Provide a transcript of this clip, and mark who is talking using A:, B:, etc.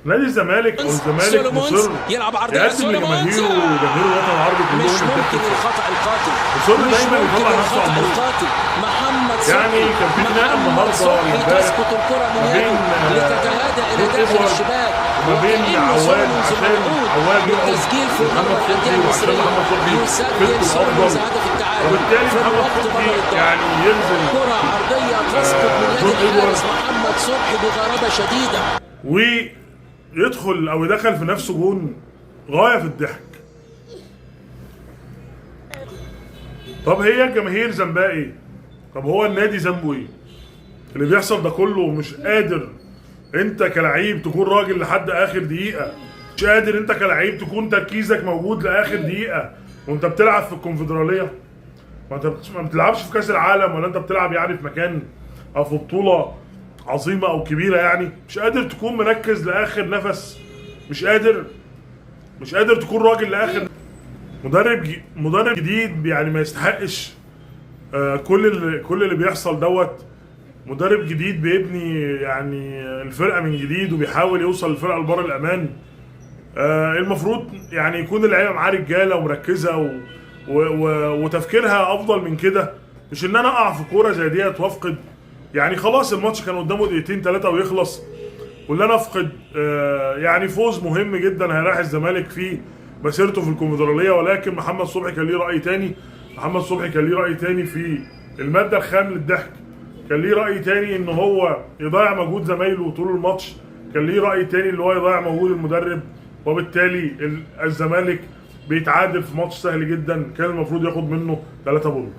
A: نادي الزمالك او الزمالك مصر
B: يلعب عرضيه
A: يقدم لجماهيره وجماهير الوطن العربي كلهم
B: مش ممكن الخطا القاتل،
A: مصر
B: مش
A: دايما
B: ممكن
A: يطلع نفسه
B: الخطا
A: على الموضوع.
B: القاتل. محمد صبحي
A: يعني كان في خناقه النهارده
B: تسقط الكره من يده لتتهادى الى داخل الشباك
A: ما بين عواد عشان عواد
B: التسجيل في
A: محمد صبحي وعشان محمد صبحي
B: يسجل سولومونز هدف التعادل،
A: وبالتالي محمد صبحي يعني ينزل
B: كره عرضيه تسقط من يد الحارس محمد صبحي بغرابه شديده
A: ويدخل او يدخل في نفسه جون غايه في الضحك. طب هي الجماهير ذنبها ايه؟ طب هو النادي ذنبه ايه؟ اللي بيحصل ده كله مش قادر انت كلاعب تكون راجل لحد اخر دقيقه، مش قادر انت كلاعب تكون تركيزك موجود لاخر دقيقه وانت بتلعب في الكونفدراليه؟ ما انت ما بتلعبش في كاس العالم، ولا انت بتلعب يعني في مكان او في بطوله عظيمه او كبيره؟ يعني مش قادر تكون مركز لاخر نفس، مش قادر تكون راجل لاخر. مدرب جديد يعني ما يستحقش كل اللي بيحصل دوت. مدرب جديد بيبني يعني الفرقه من جديد وبيحاول يوصل الفرقه لبر الامان. المفروض يعني يكون اللعيبه معاه رجاله ومركزه وتفكيرها افضل من كده، مش ان انا اقع في كوره زي ديت وافقد. يعني خلاص الماتش كان قدامه دقيقتين ثلاثه ويخلص، واللي انا افقد يعني فوز مهم جدا هيريح الزمالك في مسيرته في الكونفدراليه. ولكن محمد صبحي كان ليه راي تاني. محمد صبحي كان ليه راي تاني في الماده الخام للضحك، كان ليه راي تاني ان هو يضيع مجهود زمايله طول الماتش، كان ليه راي تاني اللي هو يضيع مجهود المدرب، وبالتالي الزمالك بيتعادل في ماتش سهل جدا كان المفروض ياخد منه 3 بونت.